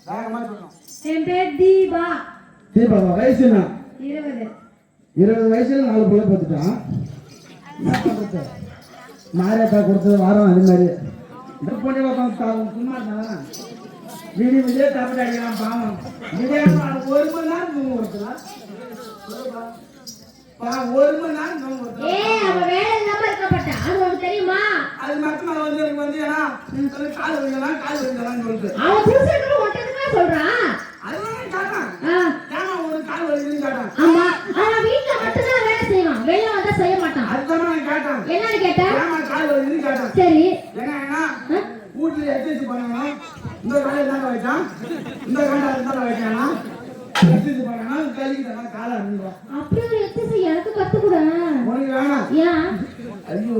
என் பேர் தீபா. தீபாவா? வயசு என்ன? 20. 20 வயசுல 4 பிள்ளை பார்த்துட்டான். மாரியாத்தா கொடுத்தது வாரம் அது மாதிரி பொண்ணு பார்ப்பாங்க சும்மா இருந்தாலும் விடிய விடிய தப்பு அடிக்கலாம் பாவம். ஒரு மணி நேரம் தூங்க கொடுக்கலாம். 1 மணி நேரம் தூங்க கொடுக்கலாம். தெரியுமா? அது மட்டும் வந்து எனக்கு வந்து ஏன்னா கால் வைக்கலாம் கால் வைக்கலாம்னு சொல்லிட்டு சொல்றான். அதுதான் காட்டான். ஏன்னா ஒரு கால் வைக்கணும்னு காட்டான். ஆமா, ஆனா வீட்ல மட்டும் தான் வேலை செய்வான், வெளிய வந்தா செய்ய மாட்டான். அதுதான் நான் கேட்டேன். என்னன்னு கேட்டா? ஏமா கால் வைக்கணும்னு காட்டான். சரி, ஏன்னா வீட்ல எக்சர்சைஸ் பண்ணணும். இந்த காலை தான் வைச்சான், இந்த காலை தான் வைச்சானா எக்சர்சைஸ் பண்ணணும். கழிக்கிட்டா காலை அடிங்க. அப்படி ஒரு எக்சர்சைஸ் எனக்கு கத்து கொடு. உனக்கு வேணாம். ஏன்? ஐயோ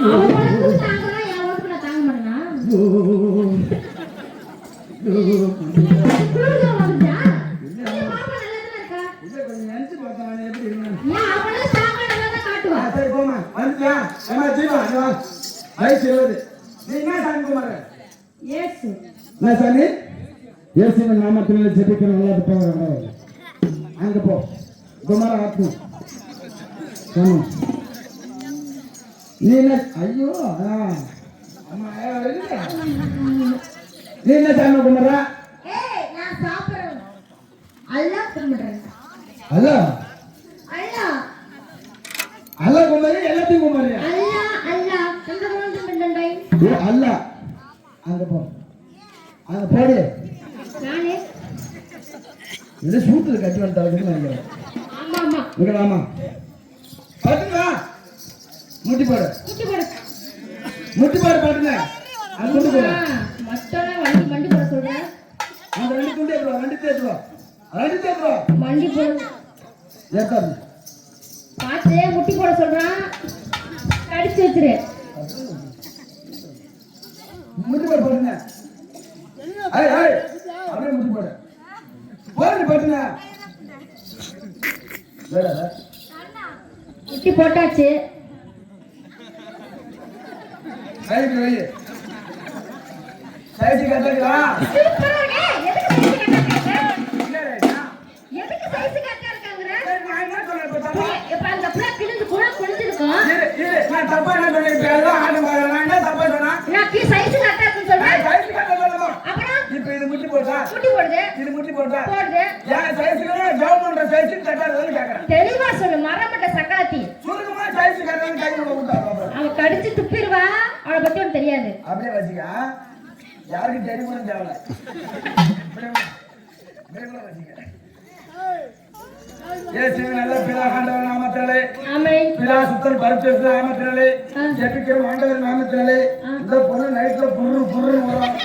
அவன் உனக்கு தாங்கறா, என் உனக்கு நான் தாங்க மாட்டேனா? குளுருதா வந்துடா? பாப்பா நல்லா இருக்கா? இத கொஞ்சம் நினைச்சு பார்த்தா எப்படி இருக்கணும். ஏன் அவளே சாங்க நல்லா தான் காட்டுவா. சரி போமா வந்துடா. ஏமா ஜீவா வா. வயசு 20. நீ என்ன சாமி குமார? இயேசு. என்ன சாமி? இயேசுவின் நாமத்தில் ஜெபிக்கிறோம். நல்லா போங்க. அங்க போ. குமார ஆத்து. ஆமா. நீ என்ன? ஐயோ அம்மா இல்ல. நீ என்ன சாமி குமார? ஏய், நான் சாப்பிடுறேன். அல்லாஹ் கும்பிடுறேன். அல்லாஹ் அல்லாஹ் அல்லாஹ் குமாரி எல்லாத்தையும் குமாரியா? அல்லாஹ் எங்க வந்து பண்ணண்டை? அல்லாஹ் அங்க போ. அங்க போடு. நானே இது சூத்துல கட்டி வந்துட்டாருன்னு நினைக்கிறேன். ஆமா ஆமா. இங்க வாமா. பாத்துங்க. முட்டி போடு. முட்டி போடு பாத்துங்க. அது கொண்டு போடு. மத்தல வண்டி போட சொல்றேன். அந்த ரெண்டு துண்டே எடுவா, ரெண்டு தேடுவா. ரெண்டு தேடுவா. வண்டி போடு. ஏத்தா. பாத்து முட்டி போட சொல்றான். கடிச்சு வச்சிரு. முட்டி போடு பாத்துங்க. ஏய் ஏய். அப்படியே முட்டி போடு. போடு பாத்துங்க. வேற முட்டி போட்டாச்சு. சைடு வை. சைடு கட்டடா. சூப்பரே. எதுக்கு சைஸ் கட்டா இருக்காங்கற? நான் என்ன சொல்றேன் பார்த்தா? இப்ப அந்த புள்ள கிழிஞ்சு கூட குளிச்சிருக்கும். இரு நான் தப்பா என்ன சொல்றேன்? எல்லாம் ஆடு மாறல. நான் என்ன தப்பா சொன்னா? நான் கீ சைஸ் கட்டா இருக்குன்னு சொல்றேன். சைடு கட்ட சொல்லமா? அப்புறம் இப்போ இது முட்டி போடுடா. முட்டி போடுது. இது முட்டி போடுடா. போடுது. ஏன் சைஸ்ல கவர்மெண்ட் சைஸ் கட்டாதன்னு கேக்குறேன். தெளிவா சொல்லு, மரமட்ட சக்காத்தி. சுருக்கமா சைஸ் கட்டறன்னு கையில விட்டா பாப்பா. அவ கடிச்சு துப்பிடுவா. அவளை பத்தி உனக்கு தெரியாது. அப்படியே வச்சிக்க. யாருக்கு தெரியும்னு தேவல. மேல வச்சிக்க. இயேசுவின் நல்ல பிதா ஆண்டவர் நாமத்தினாலே. ஆமென். பிதா சுத்தர் பரிசுத்த நாமத்தினாலே. ஜெபிக்கிறோம் ஆண்டவர் நாமத்தினாலே. இந்த பொண்ணு நைட்ல புர்ரு புர்ருன்னு வரும்.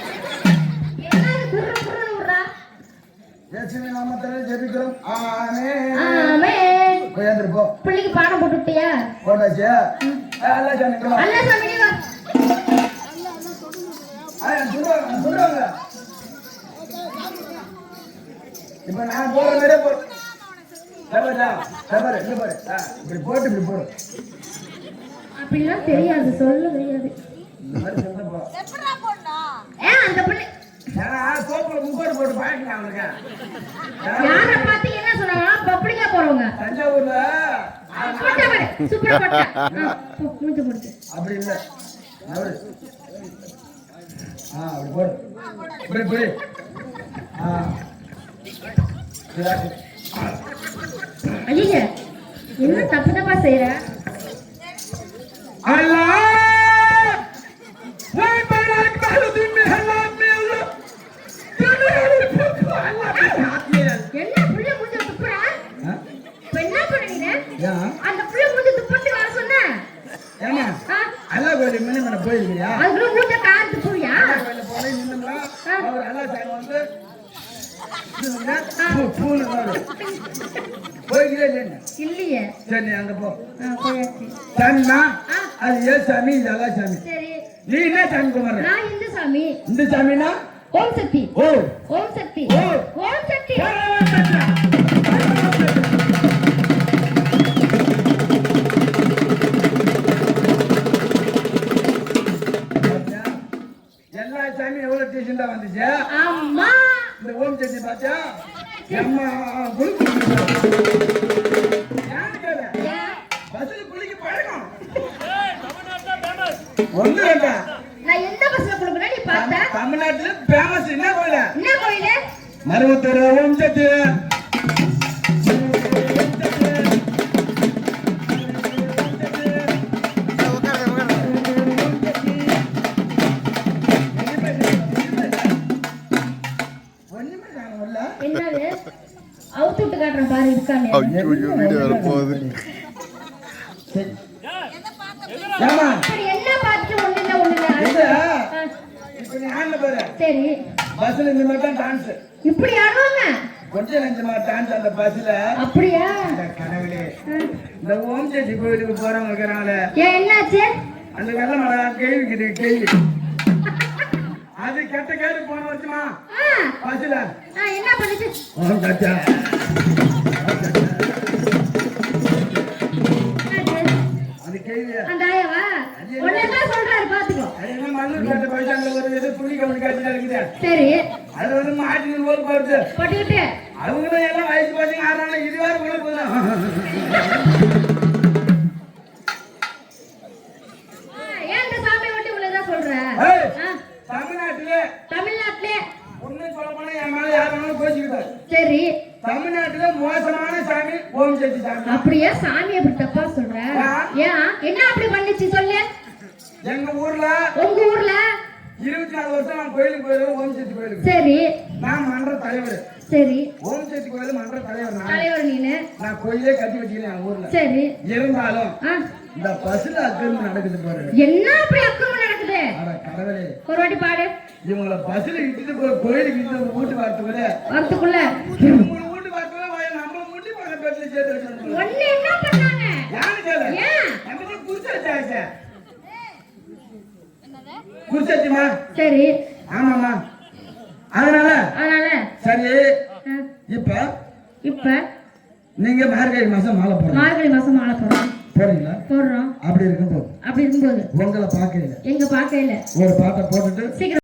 என்னது புர்ரு புர்ருன்னு வர்றா? இயேசுவின் நாமத்தினாலே ஜெபிக்கிறோம். ஆமென். ஆமென். போய் போ. பிள்ளைக்கு பாடம் போட்டுட்டியா? போட்டாச்சு. அல்லாஹ் ஜானிங்களா? அல்லாஹ் சாமி வா. சொல்றாங்க. இப்ப நான் போற மாதிரியே போ. இப்படி போட்டு இப்படி போடு. அப்படிலாம் தெரியாது, சொல்ல தெரியாது. எப்படா போடணும்? அந்த பிள்ளை சோப்புல முக்கோடு போட்டு பாய்க்கலாம் அவனுக்கு. யாரை பார்த்து என்ன சொன்னாங்க? பப்ளிக்கா போறவங்க தஞ்சாவூர்ல சூப்பரா போட்டா. மூஞ்சி போடு. அப்படி இல்ல அவரு அப்படி போடு. இப்படி இப்படி ஐயா என்ன தப்பு தப்பா செய்யற? என்ன புள்ள மூஞ்சி துப்புற? என்ன பண்ணீங்க? அந்த புள்ள மூஞ்சி துப்பிட்டு வர சொன்ன. ஏமா அல்லாஹ் கோயில் மண்ண போயிருக்கியா? அதுல மூஞ்சி காந்து போறியா? கோயில்ல போய் நின்னோம்னா அவர் அல்லாஹ் சாமி வந்து பூல வர போய்கிறே இல்லையே. சரி அங்க போ. போயாச்சு. சாமிமா அது ஏ சாமி இது அல்லாஹ் சாமி. சரி நீ என்ன சாமி குமார? நான் இந்த சாமி. இந்த சாமினா ஓம் சக்தி. ஓம் சக்தி. ஓம் சக்தி. எல்லா வரதராஜ சாமி எவ்வளவு டீசெண்டா வந்துச்சு. அம்மா இந்த ஓம் சக்தி பாத்தியா அம்மா குளிக்கு பஸ்ல குளிக்க பழக்கம் ஒண்ணு வேண்டா. நான் எந்த பஸ்ல குளிக்கணும் நீ பார்த்தா? தமிழ்நாட்டுல ஃபேமஸ் என்ன கோயில்? என்ன கோயில்? மருவத்தூர் ஓம் சக்தி. என்னது அவுத்து விட்டு காட்டுறேன் பாரு இருக்கானே. வீடியோ வர போகுது. ஏமா அப்படி என்ன பார்த்து ஒண்ணுல இது இப்ப நீ ஆன்ல பாரு. சரி பஸ்ல இந்த மாதிரி தான் டான்ஸ். இப்படி ஆடுவாங்க? கொஞ்சம் நெஞ்சமா டான்ஸ் அந்த பஸ்ல. அப்படியா? கடவுளே இந்த ஓம் சக்தி கோயிலுக்கு போறவங்க இருக்கிறாங்களே ஏன் என்னாச்சு? அந்த வெள்ள மழை கேள்வி கேள்வி அது கெட்ட கேள்வி போன வருஷமா பஸ்ல என்ன பண்ணுச்சு? ஓம் சக்தி அது கேள்வி அந்த ஆயவா ஒன்னதான் சொல்றாரு பாத்துக்கோ. அது என்ன மண்ணு கட்ட போயிட்டாங்க ஒரு ஏதோ துணி கம்பெனி காட்சியா இருக்குது. சரி அது வந்து மாட்டி ஓட்டு போடுது போட்டுக்கிட்டு அவங்களும் எல்லாம் வயசு பசங்க ஆடுறாங்க. இது வேற உள்ள போதும் ஏன் இந்த சாமி ஓட்டி உள்ளதா சொல்ற? தமிழ்நாட்டிலே தமிழ்நாட்டிலே ஒண்ணு சொல்ல போனா என் மேல யாரும் கோச்சிக்கிட்டாரு. சரி தமிழ்நாட்டுல மோசமான சாமி ஓம் சக்தி சாமி. அப்படியே சாமி அப்படி தப்பா சொல்ற? ஏன் என்ன அப்படி பண்ணிச்சு சொல்லு? எங்க ஊர்ல உங்க ஊர்ல 24 வருஷம் நான் கோயிலுக்கு போயிருவேன். ஓம் சக்தி கோயிலுக்கு சரி நான் மன்ற தலைவர். சரி ஓம் சக்தி கோயில் மன்ற தலைவர் தலைவர் நீனு. நான் கோயிலே கட்டி வச்சுக்கிறேன் என் ஊர்ல. சரி இருந்தாலும் இந்த பஸ்ல அக்கிரமம் நடக்குது பாரு. என்ன அப்படி அக்கிரமம் நடக்குது? அட கடவுளே ஒரு வாட்டி பாடு. இவங்கள பஸ்ல இட்டுட்டு போய் கோயிலுக்கு இட்டு வீட்டு வரத்துக்குள்ள வரத்துக்குள்ள வீட்டு வரத்துக்குள்ள நம்ம முட்டி பக்க பெட்ல சேர்த்து வச்சிருக்கோம். ஒண்ணு என்ன பண்ணாங்க? யாரு கேளு? ஏன் நம்ம குடிச்சாச்சா? குடிச்சாச்சுமா? சரி ஆமாமா. அதனால சரி இப்ப இப்ப நீங்க மார்கழி மாசம் மாலை போடுறீங்க. மார்கழி மாசம் மாலை போடுறோம். போடுறீங்களா? போடுறோம். அப்படி இருக்கும்போது அப்படி இருக்கும்போது உங்களை பார்க்கல எங்க பார்க்கல ஒரு பாட்டை போட்டுட்டு சீக்கிரம்